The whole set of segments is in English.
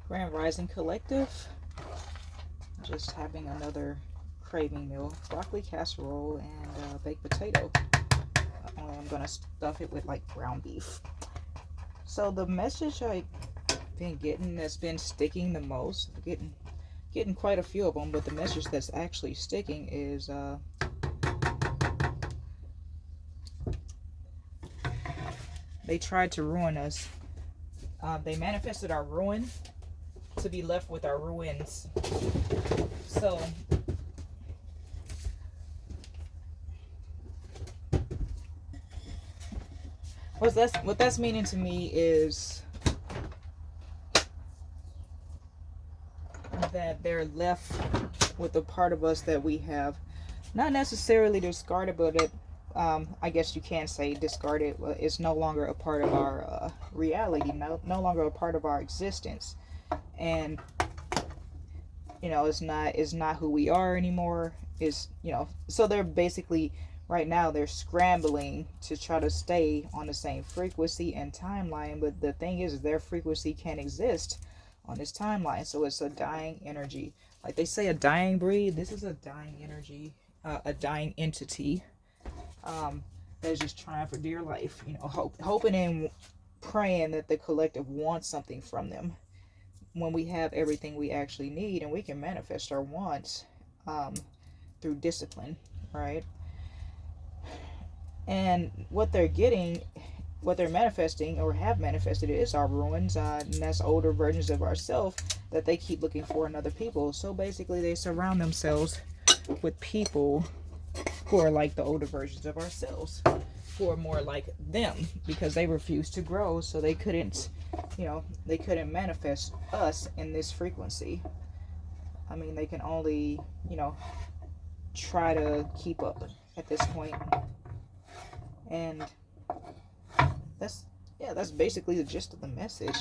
Grand Rising Collective. Just having another craving meal. Broccoli casserole and baked potato. I'm gonna stuff it with like ground beef. So the message I've been getting that's been sticking the most, getting quite a few of them, but the message that's actually sticking is they tried to ruin us. They manifested our ruin to be left with our ruins. So what that's meaning to me is that they're left with a part of us that we have not necessarily discarded, but it, I guess you can say discarded. It's no longer a part of our reality, no longer a part of our existence, and it's not who we are anymore. Is so they're basically right now they're scrambling to try to stay on the same frequency and timeline, but the thing is their frequency can't exist on this timeline, so it's a dying energy. Like they say, a dying breed. This is a dying energy, a dying entity, that is just trying for dear life. Hoping and praying that the collective wants something from them when we have everything we actually need, and we can manifest our wants through discipline, right? And what they're manifesting or have manifested is our ruins, and that's older versions of ourselves that they keep looking for in other people. So basically, they surround themselves with people who are like the older versions of ourselves, who are more like them, because they refuse to grow, so they couldn't manifest us in this frequency. I mean, they can only try to keep up at this point. And that's basically the gist of the message.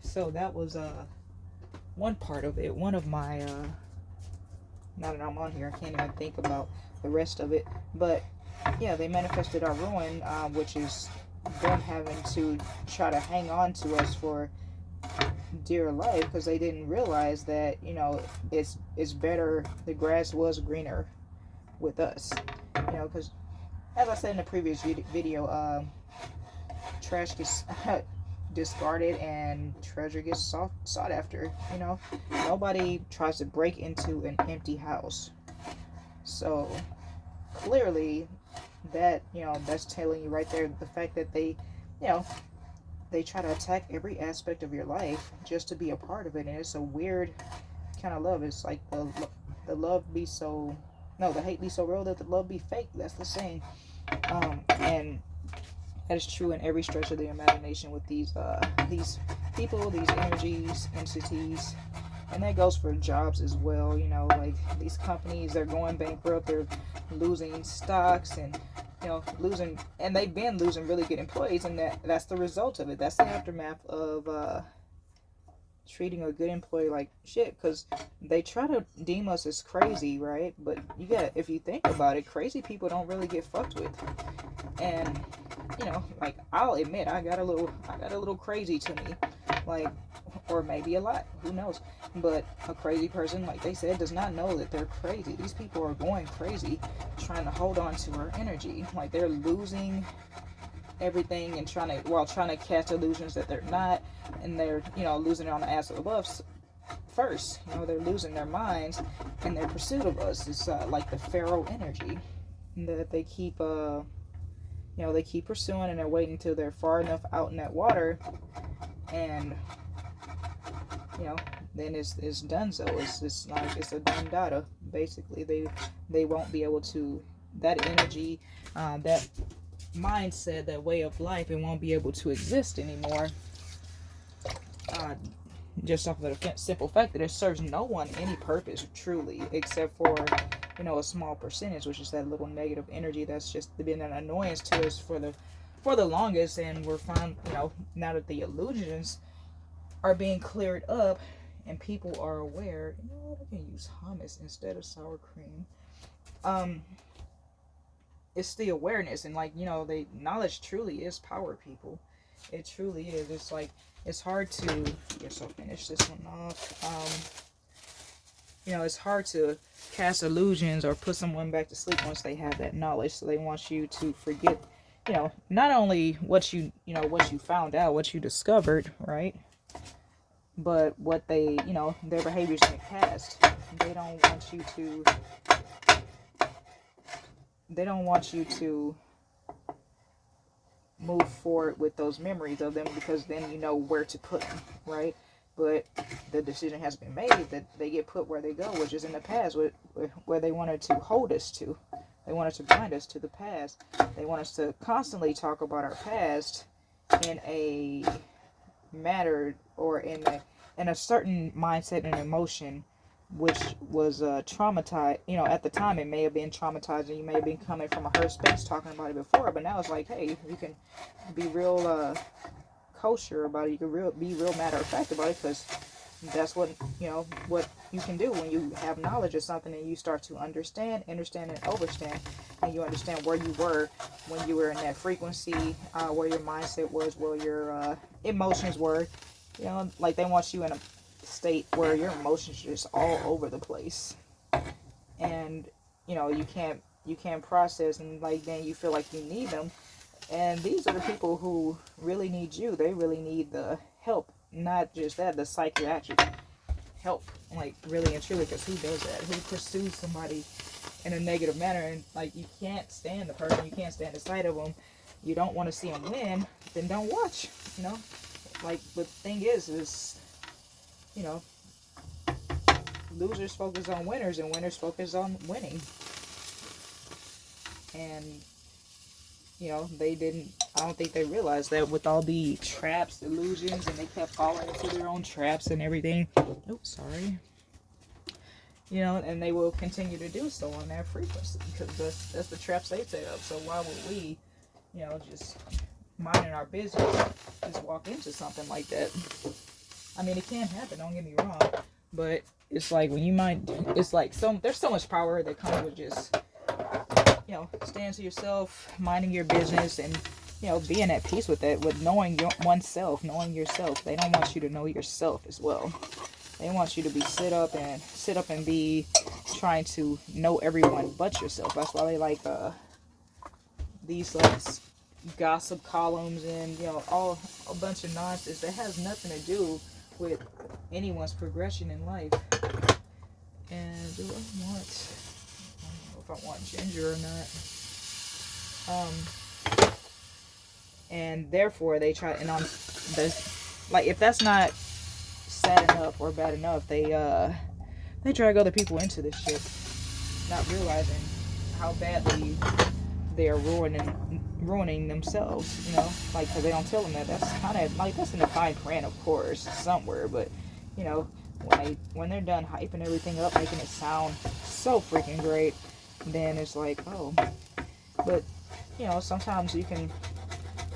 So that was one part of it. One of my now that I'm on here, I can't even think about the rest of it. But yeah, they manifested our ruin, which is them having to try to hang on to us for dear life, because they didn't realize that it's better, the grass was greener with us. Because as I said in the previous video, trash gets discarded and treasure gets sought after. Nobody tries to break into an empty house. So clearly that's telling you right there the fact that they try to attack every aspect of your life just to be a part of it. And it's a weird kind of love. It's like the love be so, no, the hate be so real that the love be fake. That's the saying. And that is true in every stretch of the imagination with these people, these energies, entities. And that goes for jobs as well. Like these companies, they're going bankrupt, they're losing stocks, and losing, and they've been losing really good employees, and that's the result of it. That's the aftermath of treating a good employee like shit, because they try to deem us as crazy, right? But if you think about it, crazy people don't really get fucked with. And like, I'll admit, I got a little crazy to me, like, or maybe a lot, who knows. But a crazy person, like they said, does not know that they're crazy. These people are going crazy trying to hold on to our energy. Like, they're losing everything and trying to catch illusions that they're not, and they're losing it on the ass of the buffs first. They're losing their minds in their pursuit of us. It's like the pharaoh energy that they keep they keep pursuing, and they're waiting until they're far enough out in that water, and then it's done. So it's like it's a done data. Basically, they won't be able to, that energy, that mindset, that way of life, it won't be able to exist anymore. Just off of the simple fact that it serves no one any purpose truly, except for a small percentage, which is that little negative energy that's just been an annoyance to us for the longest. And we're fine, now that the illusions are being cleared up and people are aware. I can use hummus instead of sour cream. It's the awareness, and like the knowledge truly is power, people. It truly is. It's like, it's hard to, yes, I'll finish this one off. It's hard to cast illusions or put someone back to sleep once they have that knowledge. So they want you to forget, not only what what you found out, what you discovered, right? But what their behaviors in the past. They don't want you to, move forward with those memories of them, because then you know where to put them, right? But the decision has been made that they get put where they go, which is in the past, where they wanted to hold us to. They wanted to bind us to the past. They want us to constantly talk about our past in a matter, or in a certain mindset and emotion, which was traumatized. At the time it may have been traumatizing. You may have been coming from a hurt space talking about it before, but now it's like, hey, you can be real kosher about it. You can be real matter of fact about it, because that's what you can do when you have knowledge of something and you start to understand and overstand, and you understand where you were when you were in that frequency, where your mindset was, where your emotions were. Like, they want you in a state where your emotions are just all over the place, and you can't process, and like, then you feel like you need them. And these are the people who really need you. They really need the help, not just that, the psychiatric help, like, really and truly. Because who does that? Who pursues somebody in a negative manner? And like, you can't stand the person, you can't stand the sight of them, you don't want to see them win, then don't watch. Like, the thing is losers focus on winners, and winners focus on winning. And I don't think they realized that with all the traps, illusions, and they kept falling into their own traps and everything. Oops, sorry. And they will continue to do so on that frequency, because that's the traps they set up. So why would we, just minding our business, just walk into something like that? I mean, it can happen, don't get me wrong, but it's like, when you mind, it's like, there's so much power that comes with just, stand to yourself, minding your business, and being at peace with it, with knowing oneself, knowing yourself. They don't want you to know yourself as well. They want you to be sit up and be trying to know everyone but yourself. That's why they like these like gossip columns and all a bunch of nonsense that has nothing to do with anyone's progression in life. And do I don't know if I want ginger or not. And therefore they try, and on this, like, if that's not sad enough or bad enough, they drag other people into this shit, not realizing how badly they are ruining themselves, like, because they don't tell them that. That's kind of like, that's in the fine print, of course, somewhere, but when they're done hyping everything up, making it sound so freaking great, then it's like, oh. But sometimes you can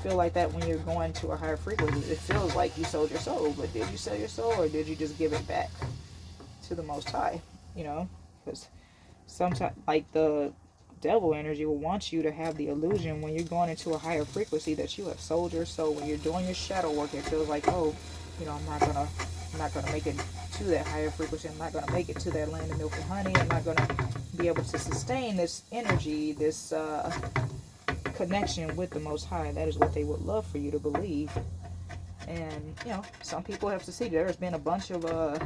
feel like that when you're going to a higher frequency. It feels like you sold your soul, but did you sell your soul, or did you just give it back to the Most High? Because sometimes, like, the devil energy will want you to have the illusion when you're going into a higher frequency that you have sold your soul. When you're doing your shadow work, it feels like, oh, I'm not gonna make it to that higher frequency. I'm not gonna make it to that land of milk and honey. I'm not gonna be able to sustain this energy, this connection with the Most High. That is what they would love for you to believe. And some people have succeeded. There's been a bunch of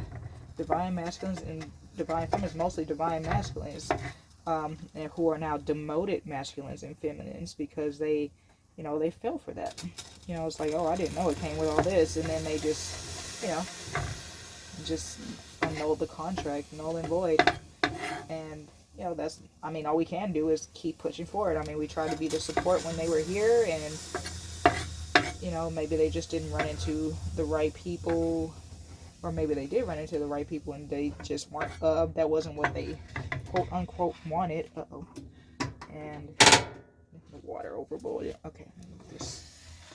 divine masculines and divine feminines, mostly divine masculines, and who are now demoted masculines and feminines, because they fell for that. It's like, oh, I didn't know it came with all this, and then they just annul the contract, null and void. And that's, I mean, all we can do is keep pushing forward. I mean, we tried to be the support when they were here, and maybe they just didn't run into the right people, or maybe they did run into the right people and they just weren't, that wasn't what they quote unquote wanted. And the water overboiled. Okay, just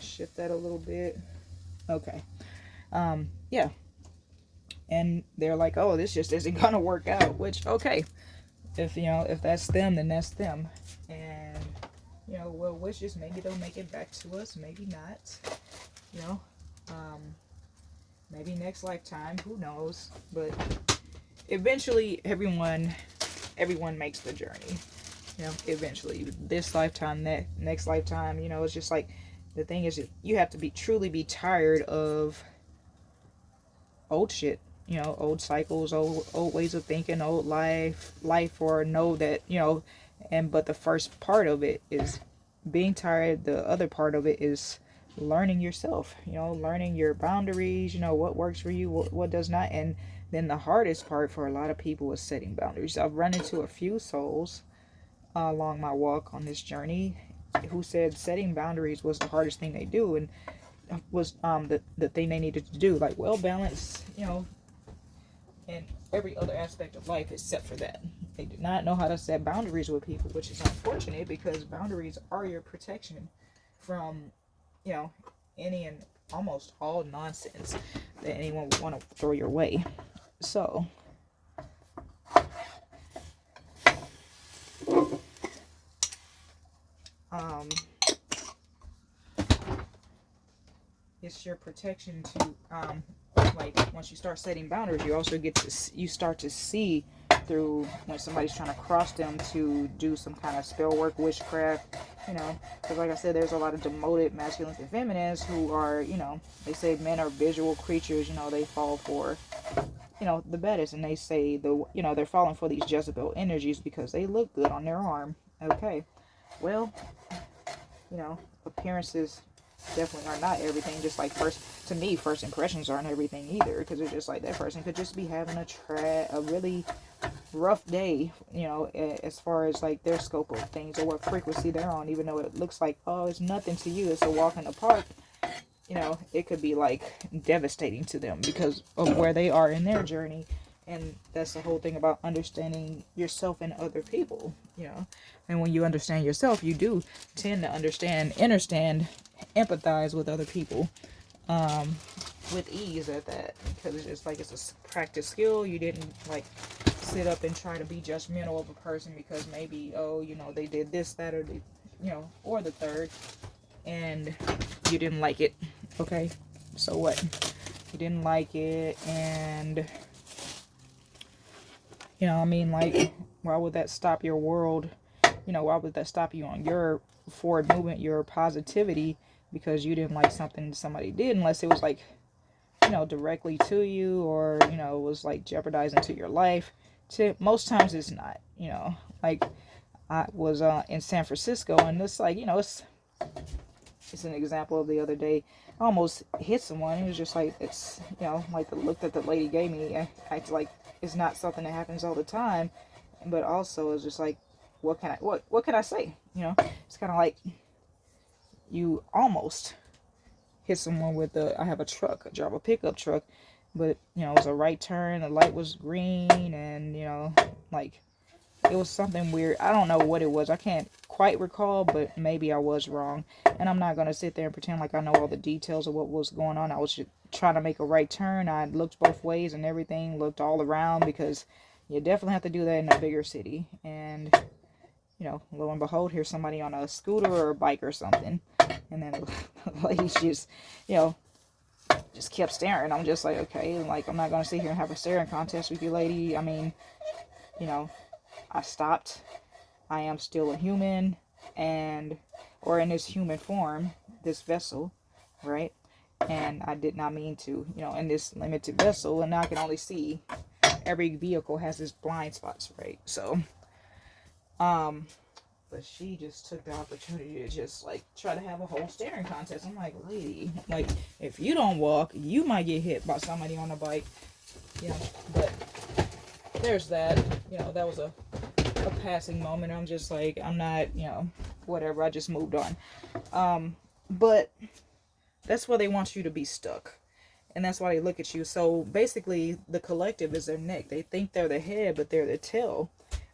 shift that a little bit. Okay. Yeah. And they're like, oh, this just isn't gonna work out, which, okay, if that's them, then that's them. And you know, well wishes. Maybe they'll make it back to us, maybe not. You know, maybe next lifetime, who knows? But eventually, everyone makes the journey. You know, eventually, this lifetime, next lifetime. You know, it's just like the thing is, you have to truly be tired of old shit. You know, old cycles, old ways of thinking, old life, or know that, you know. And but the first part of it is being tired. The other part of it is learning yourself. You know, learning your boundaries. You know, what works for you, what does not. And then the hardest part for a lot of people is setting boundaries. I've run into a few souls along my walk on this journey who said setting boundaries was the hardest thing they do, and was the thing they needed to do, like well balanced, you know, in every other aspect of life except for that. They do not know how to set boundaries with people, which is unfortunate because boundaries are your protection from, you know, any and almost all nonsense that anyone would want to throw your way. So it's your protection to like once you start setting boundaries, you also start to see through when somebody's trying to cross them to do some kind of spell work, witchcraft, you know, because like I said, there's a lot of demoted masculines and feminines who are, you know, they say men are visual creatures, you know, they fall for, you know, the baddest, and they say you know, they're falling for these Jezebel energies because they look good on their arm. Okay, well, you know, appearances definitely are not everything. Just like to me, first impressions aren't everything either, because it's just like that person could just be having a really rough day, you know, as far as like their scope of things or what frequency they're on. Even though it looks like, oh, it's nothing to you, it's a walk in the park, you know, it could be like devastating to them because of where they are in their journey. And that's the whole thing about understanding yourself and other people, you know. And when you understand yourself, you do tend to understand, empathize with other people with ease at that. Because it's just like it's a practice skill. You didn't like sit up and try to be judgmental of a person because maybe, oh, you know, they did this, that, or the, you know, or the third, and you didn't like it. Okay, so what? You didn't like it, and you know, I mean, like, why would that stop your world? You know, why would that stop you on your forward movement, your positivity, because you didn't like something somebody did, unless it was like, you know, directly to you, or, you know, was like jeopardizing to your life. Most times it's not, you know, like I was in San Francisco, and it's like, you know, it's an example of the other day. I almost hit someone. It was just like, it's, you know, like the look that the lady gave me. I like, it's not something that happens all the time, but also it's just like, what can I say? You know, it's kind of like you almost hit someone with I have a truck, I drive a pickup truck, but you know, it was a right turn, the light was green, and you know, like it was something weird. I don't know what it was. I can't quite recall, but maybe I was wrong. And I'm not going to sit there and pretend like I know all the details of what was going on. I was just trying to make a right turn. I looked both ways and everything, looked all around, because you definitely have to do that in a bigger city. And, you know, lo and behold, here's somebody on a scooter or a bike or something. And then the lady just, you know, just kept staring. I'm just like, okay, and like, I'm not going to sit here and have a staring contest with you, lady. I mean, you know, I stopped. I am still a human, or in this human form, this vessel, right? And I did not mean to, you know, in this limited vessel, and now I can only see. Every vehicle has its blind spots, right? So, but she just took the opportunity to just like try to have a whole staring contest. I'm like, lady, like if you don't walk, you might get hit by somebody on a bike, you know. But there's that, you know, that was a passing moment. I'm just like, I'm not, you know, whatever. I just moved on. But that's where they want you to be stuck. And that's why they look at you. So basically, the collective is their neck. They think they're the head, but they're the tail.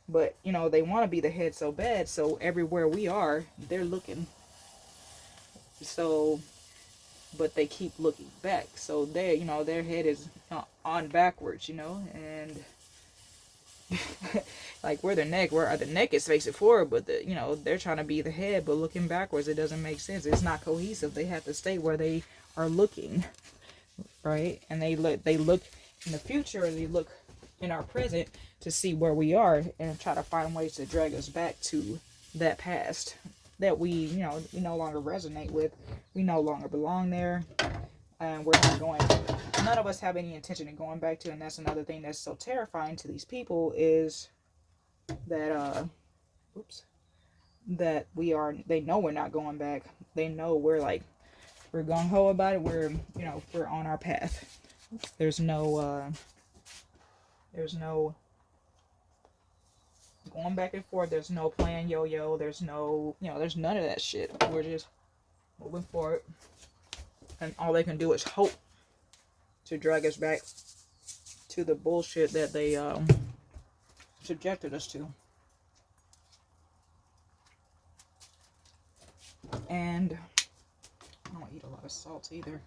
But, you know, they want to be the head so bad. So everywhere we are, they're looking. So, but they keep looking back. So they, you know, their head is on backwards, you know. And Like we're the neck, where the neck is facing forward, but the, you know, they're trying to be the head, but looking backwards, it doesn't make sense. It's not cohesive. They have to stay where they are looking, right? And they look in the future, they look in our present to see where we are and try to find ways to drag us back to that past that we, you know, we no longer resonate with. We no longer belong there, and we're not going. None of us have any intention of going back to. And that's another thing that's so terrifying to these people is that that they know we're not going back. They know we're gung-ho about it. We're, you know, we're on our path. There's no going back and forth. There's no playing yo-yo. There's no, you know, there's none of that shit. We're just moving forward, and all they can do is hope to drag us back to the bullshit that they subjected us to. And I don't eat a lot of salt either.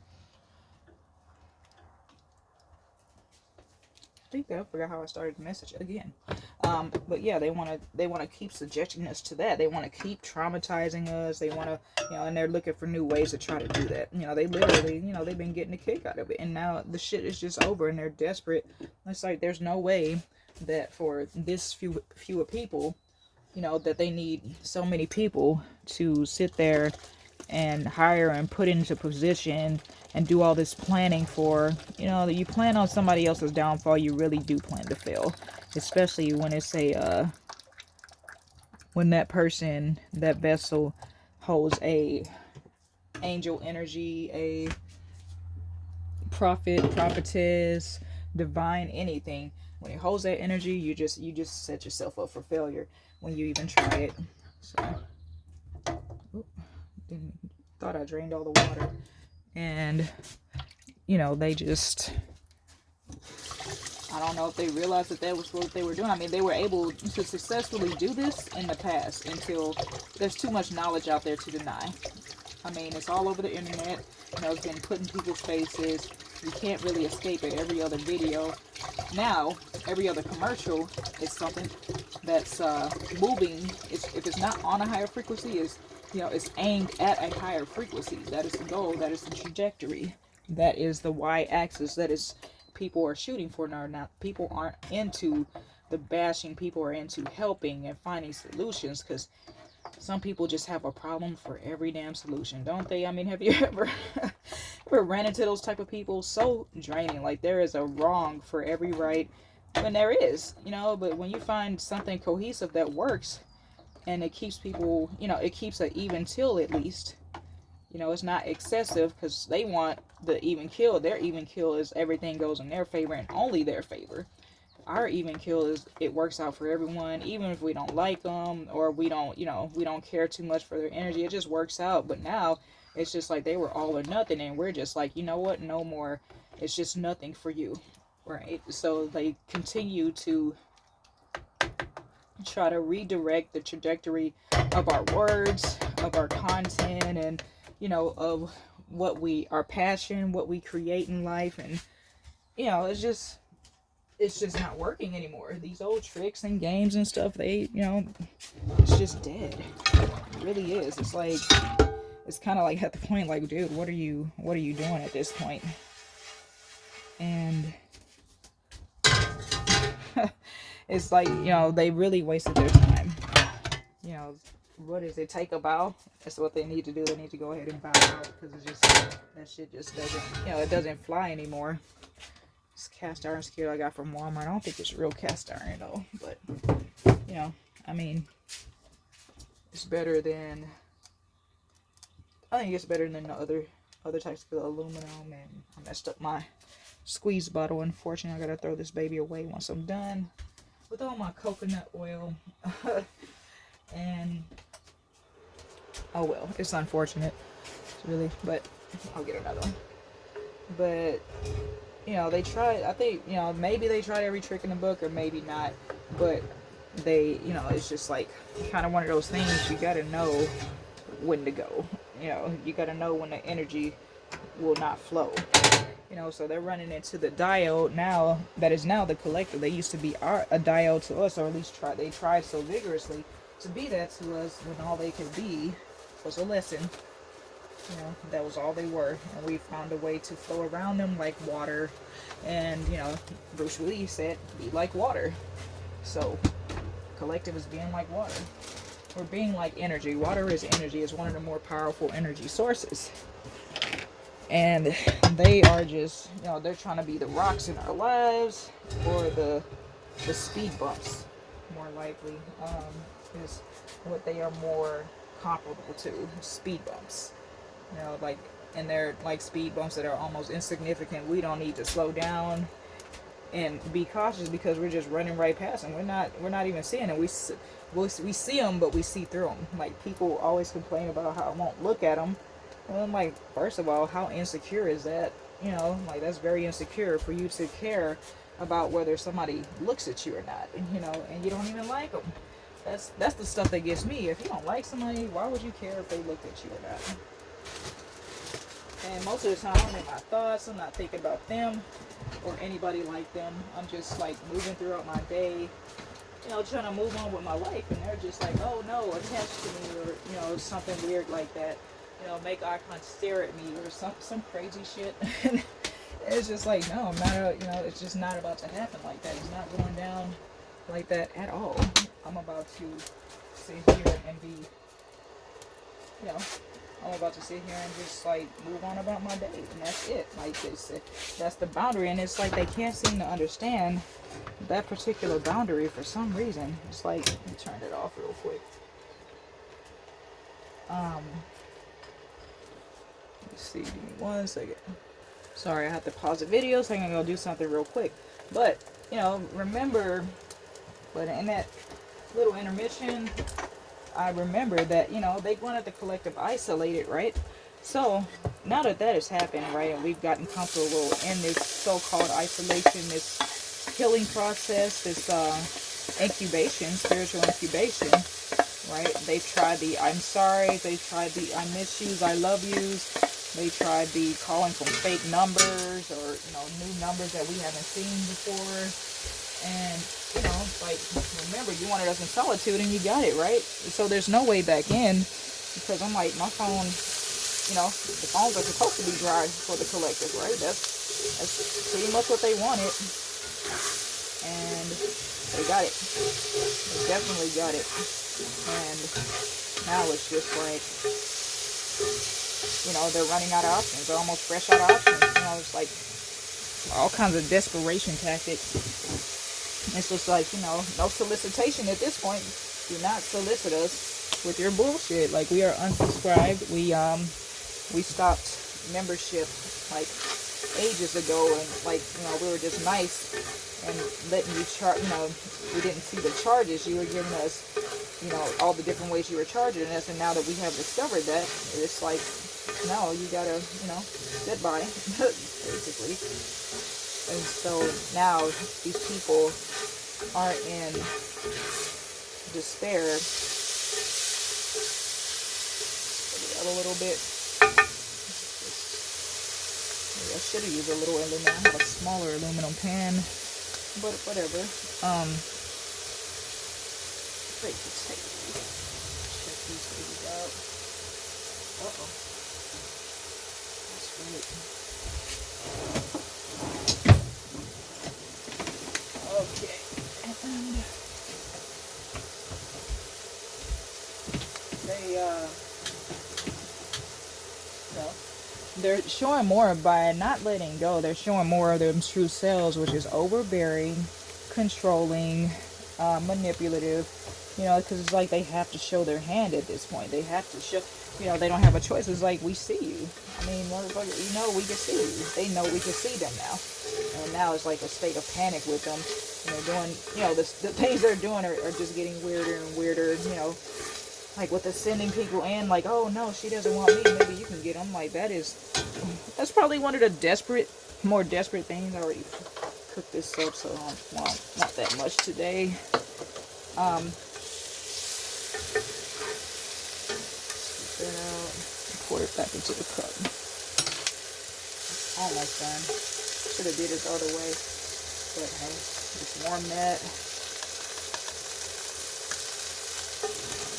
I forgot how I started the message again. But yeah, they want to keep subjecting us to that. They want to keep traumatizing us. They want to, you know, and they're looking for new ways to try to do that. You know, they literally, you know, they've been getting a kick out of it, and now the shit is just over, and they're desperate. It's like there's no way that for this fewer people, you know, that they need so many people to sit there and hire and put into position and do all this planning for, you know, that you plan on somebody else's downfall. You really do plan to fail, especially when it's when that person, that vessel holds a angel energy, a prophet, prophetess, divine, anything. When it holds that energy, you just set yourself up for failure when you even try it. So, thought I drained all the water. And, you know, they just, I don't know if they realized that was what they were doing. I mean, they were able to successfully do this in the past until there's too much knowledge out there to deny. I mean, it's all over the internet. You know, it's been put in people's faces. You can't really escape it. Every other video. Now, every other commercial is something that's moving. If it's not on a higher frequency, you know, it's aimed at a higher frequency. That is the goal. That is the trajectory. That is the y-axis. That is people are shooting for. Now, people aren't into the bashing. People are into helping and finding solutions, because some people just have a problem for every damn solution, don't they? I mean, have you ever ran into those type of people? So draining. Like, there is a wrong for every right, when there is, you know. But when you find something cohesive that works, and it keeps people, you know, it keeps an even till, at least, you know, it's not excessive, because they want the even kill. Their even kill is everything goes in their favor and only their favor. Our even kill is it works out for everyone, even if we don't like them, or we don't, you know, we don't care too much for their energy. It just works out. But now it's just like they were all or nothing, and we're just like, you know what, no more. It's just nothing for you, right? So they continue to try to redirect the trajectory of our words, of our content, and, you know, of what our passion, what we create in life. And, you know, it's just not working anymore. These old tricks and games and stuff, they, you know, it's just dead. It really is. It's like, it's kind of like at the point, like, dude, what are you doing at this point? And it's like, you know, they really wasted their time. You know, what is it? Take a bow. That's what they need to do. They need to go ahead and bow out, because it's just, that shit just doesn't, you know, it doesn't fly anymore. This cast iron skillet I got from Walmart. I don't think it's real cast iron though, but, you know, I mean, it's better than, I think it's better than the other types of aluminum. And I messed up my squeeze bottle. Unfortunately, I gotta throw this baby away once I'm done with all my coconut oil. And oh well, it's unfortunate. It's really, but I'll get another one. But, you know, they tried, I think, you know, maybe they tried every trick in the book, or maybe not, but they, you know, it's just like kind of one of those things. You gotta know when to go. You know, you gotta know when the energy will not flow. You know, so they're running into the diode now that is now the collective. They used to be a diode to us, or at least they tried so vigorously to be that to us when all they could be was a lesson. You know, that was all they were. And we found a way to flow around them like water. And, you know, Bruce Lee said, be like water. So, collective is being like water. Or being like energy. Water is energy. It's one of the more powerful energy sources. And they are just, you know, they're trying to be the rocks in our lives, or the speed bumps, more likely, is what they are more comparable to. Speed bumps, you know, like, and they're like speed bumps that are almost insignificant. We don't need to slow down and be cautious because we're just running right past them. We're not even seeing them. We see them, but we see through them. Like, people always complain about how I won't look at them. Well, I'm like, first of all, how insecure is that? You know, like, that's very insecure for you to care about whether somebody looks at you or not. You know, and you don't even like them. That's the stuff that gets me. If you don't like somebody, why would you care if they looked at you or not? And most of the time, I'm in my thoughts. I'm not thinking about them or anybody like them. I'm just like moving throughout my day, you know, trying to move on with my life. And they're just like, oh no, attached to me, or, you know, something weird like that. You know, make eye contact, stare at me, or some crazy shit. It's just like, no, I'm not, you know, it's just not about to happen like that. It's not going down like that at all. I'm about to sit here and be, you know, I'm about to sit here and just like move on about my day, and that's it. Like, that's the boundary, and it's like they can't seem to understand that particular boundary for some reason. It's like, let me turn it off real quick. Let's see, give me 1 second. Sorry, I have to pause the video so I can go do something real quick. But, you know, remember, but in that little intermission, I remember that, you know, they wanted the collective isolated, right? So, now that that has happened, right, and we've gotten comfortable in this so-called isolation, this healing process, this incubation, spiritual incubation, right? They've tried the I'm sorry, they tried the I miss yous, I love yous. They tried the calling from fake numbers, or, you know, new numbers that we haven't seen before. And, you know, like, remember, you wanted us in solitude and you got it, right? So there's no way back in, because I'm like, my phone, you know, the phones are supposed to be dry for the collective, right? That's pretty much what they wanted. And they got it. They definitely got it. And now it's just like, you know, they're running out of options. They're almost fresh out of options. You know, it's like all kinds of desperation tactics. It's just like, you know, no solicitation at this point. Do not solicit us with your bullshit. Like, we are unsubscribed. We stopped membership like ages ago, and like, you know, we were just nice and letting you charge. You know, we didn't see the charges. You were giving us, you know, all the different ways you were charging us, and now that we have discovered that, it's like, no, you gotta, you know, goodbye, basically. And so now these people are in despair. Put it up a little bit. Maybe I should have used a little aluminum. I have a smaller aluminum pan, but whatever. Great potatoes. Check these babies out. Uh-oh. That's right. Okay. And they're showing more by not letting go. They're showing more of their true selves, which is overbearing, controlling, manipulative. You know, because it's like they have to show their hand at this point. They have to show, you know, they don't have a choice. It's like, we see you. I mean, motherfucker, you know, we can see you. They know we can see them now. And now it's like a state of panic with them. And they're doing, you know, the things they're doing are just getting weirder and weirder, you know. Like with the sending people in, like, oh no, she doesn't want me, maybe you can get them. Like, that's probably one of the more desperate things. I already cooked this up, so well, not that much today. Scoop that out, pour it back into the cup. Almost done. Should have did it the other way. But hey, just warm that.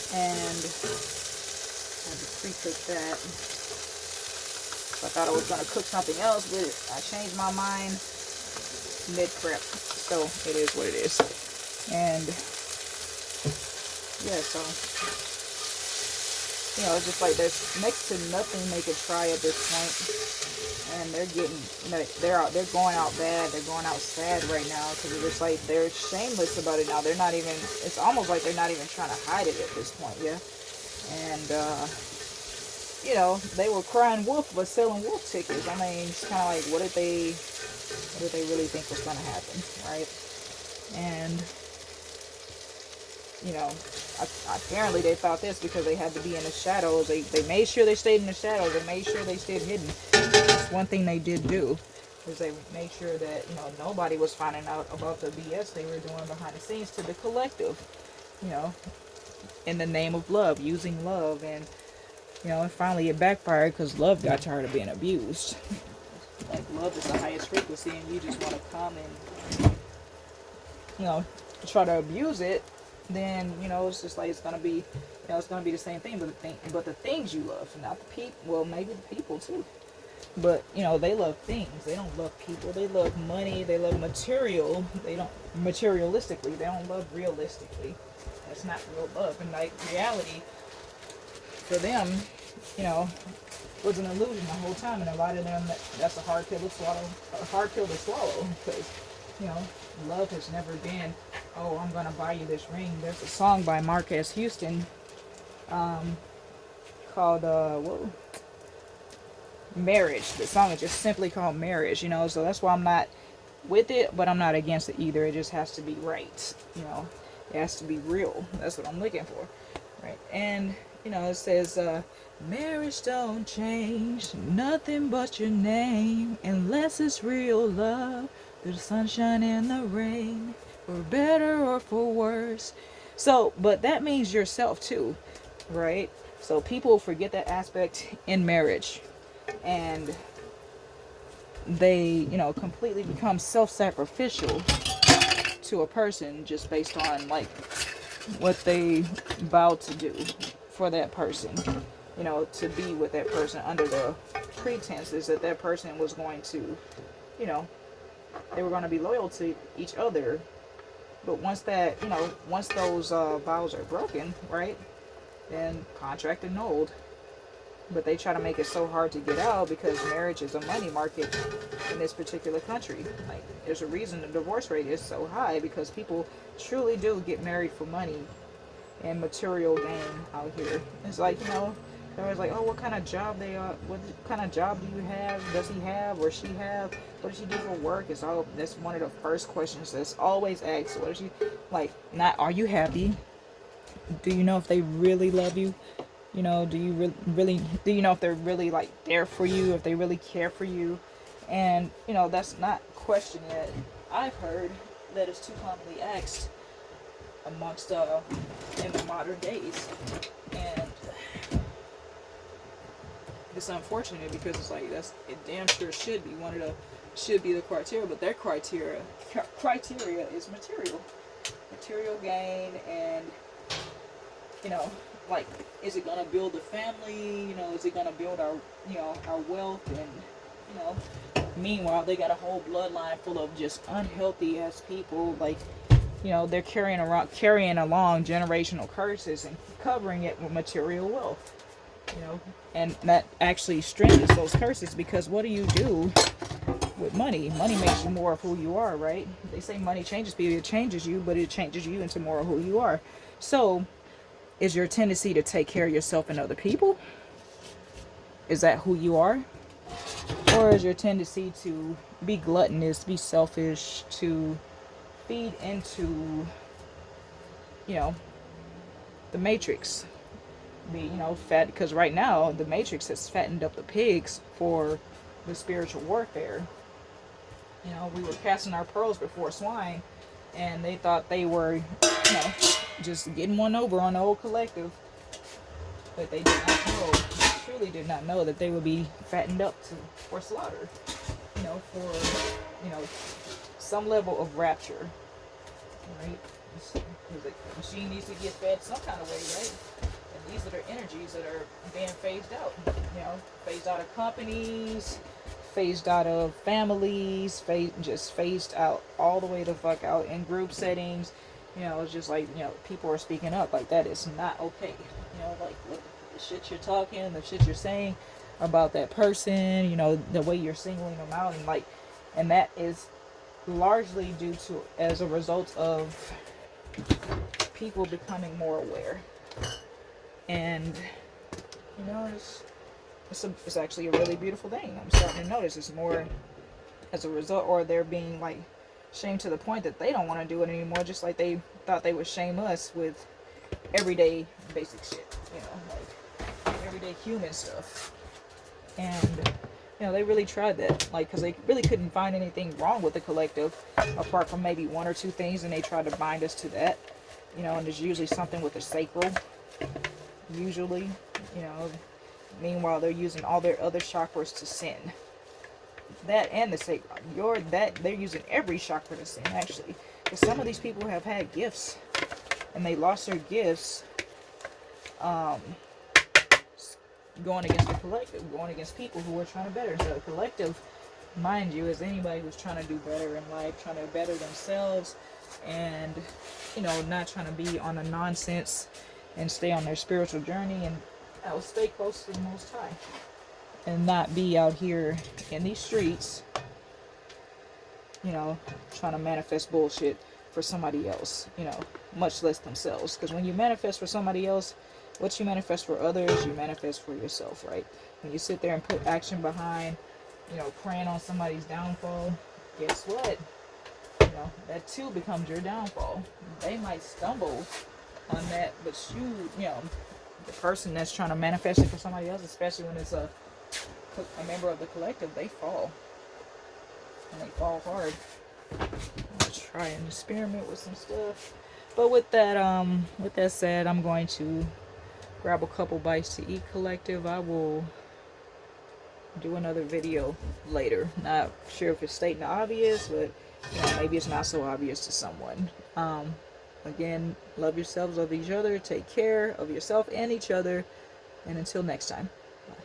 And I had to pre-cook that. I thought I was going to cook something else, but I changed my mind mid-prep. So it is what it is. And yeah, so you know, it's just like there's next to nothing they could try at this point, and they're getting, they're going out bad, they're going out sad right now, because it's just like they're shameless about it now. They're not even, it's almost like they're not even trying to hide it at this point, yeah. And you know, they were crying wolf but selling wolf tickets. I mean, it's kind of like, what did they really think was going to happen, right? And you know, apparently they thought this because they had to be in the shadows. They made sure they stayed in the shadows. They made sure they stayed hidden. That's one thing they did do, is they made sure that, you know, nobody was finding out about the BS they were doing behind the scenes to the collective, you know, in the name of love, using love. And, you know, and finally it backfired because love got tired of being abused. Like, love is the highest frequency, and you just want to come and, you know, try to abuse it. Then, you know, it's just like, it's gonna be, you know, it's gonna be the same thing, but the things you love, not the people. Well, maybe the people too, but you know, they love things. They don't love people. They love money. They love material. They don't materialistically. They don't love realistically. That's not real love. And like, reality for them, you know, was an illusion the whole time. And a lot of them, that's a hard pill to swallow. A hard pill to swallow, because, you know, love has never been, oh, I'm gonna buy you this ring. There's a song by Marquez Houston called Marriage. The song is just simply called Marriage, you know, so that's why I'm not with it, but I'm not against it either. It just has to be right, you know. It has to be real. That's what I'm looking for, right? And, you know, it says, marriage don't change, nothing but your name, unless it's real love. Through the sunshine and the rain, for better or for worse. So, but that means yourself too, right? So people forget that aspect in marriage, and they, you know, completely become self-sacrificial to a person just based on like what they vowed to do for that person, you know, to be with that person under the pretenses that that person was going to, you know, they were going to be loyal to each other. But once that, you know, once those vows are broken, right, then contract annulled. But they try to make it so hard to get out because marriage is a money market in this particular country. Like, there's a reason the divorce rate is so high, because people truly do get married for money and material gain out here. It's like, you know, they're always like, oh, what kind of job what kind of job do you have? Does he have or she have? What does she do for work? It's all, that's one of the first questions that's always asked. What is she, like, not, are you happy? Do you know if they really love you? You know, do you really, do you know if they're really like there for you, if they really care for you? And, you know, that's not a question that I've heard that is too commonly asked amongst, in the modern days. And it's unfortunate because it's like, that's, it damn sure should be one of the, should be the criteria, but their criteria is material gain. And, you know, like, is it gonna build a family? You know, is it gonna build our, you know, our wealth? And, you know, meanwhile they got a whole bloodline full of just unhealthy ass people. Like, you know, they're carrying along generational curses and covering it with material wealth. You know, and that actually strengthens those curses, because what do you do with money? Money makes you more of who you are, right? They say money changes people. It changes you, but it changes you into more of who you are. So, is your tendency to take care of yourself and other people? Is that who you are? Or is your tendency to be gluttonous, be selfish, to feed into, you know, the matrix? Be, you know, fat, because right now the matrix has fattened up the pigs for the spiritual warfare. You know, we were casting our pearls before swine, and they thought they were, you know, just getting one over on the old collective. But they did not know, they truly did not know that they would be fattened up for slaughter. for, some level of rapture, right? Because the machine needs to get fed some kind of way, right? And these are the energies that are being phased out, phased out of companies, phased out of families, just phased out all the way the fuck out in group settings. It's just like, people are speaking up like that is not okay. Like, look, the shit you're talking, the shit you're saying about that person, the way you're singling them out, and that is largely due to, as a result of people becoming more aware. And, it's actually a really beautiful thing. I'm starting to notice it's more as a result, or they're being like shamed to the point that they don't want to do it anymore, just like they thought they would shame us with everyday basic shit, like everyday human stuff. And they really tried that, because they really couldn't find anything wrong with the collective apart from maybe one or two things, and they tried to bind us to that, and there's usually something with the sacral, usually, meanwhile they're using all their other chakras to sin. That and the sacral, they're using every chakra to sin, actually, because some of these people have had gifts and they lost their gifts going against the collective, going against people who are trying to better. So the collective, mind you, is anybody who's trying to do better in life, trying to better themselves, and not trying to be on a nonsense and stay on their spiritual journey, and stay close to the Most High, and not be out here in these streets trying to manifest bullshit for somebody else, much less themselves. Because when you manifest for somebody else, what you manifest for others, you manifest for yourself, right? When you sit there and put action behind, praying on somebody's downfall, guess what? That too becomes your downfall. They might stumble on that, but the person that's trying to manifest it for somebody else, especially when it's a member of the collective, they fall. And they fall hard. I'm gonna try and experiment with some stuff. But with that said, I'm going to grab a couple bites to eat, collective. I will do another video later. Not sure if it's stating the obvious, but maybe it's not so obvious to someone. Again, love yourselves, love each other, take care of yourself and each other, and until next time.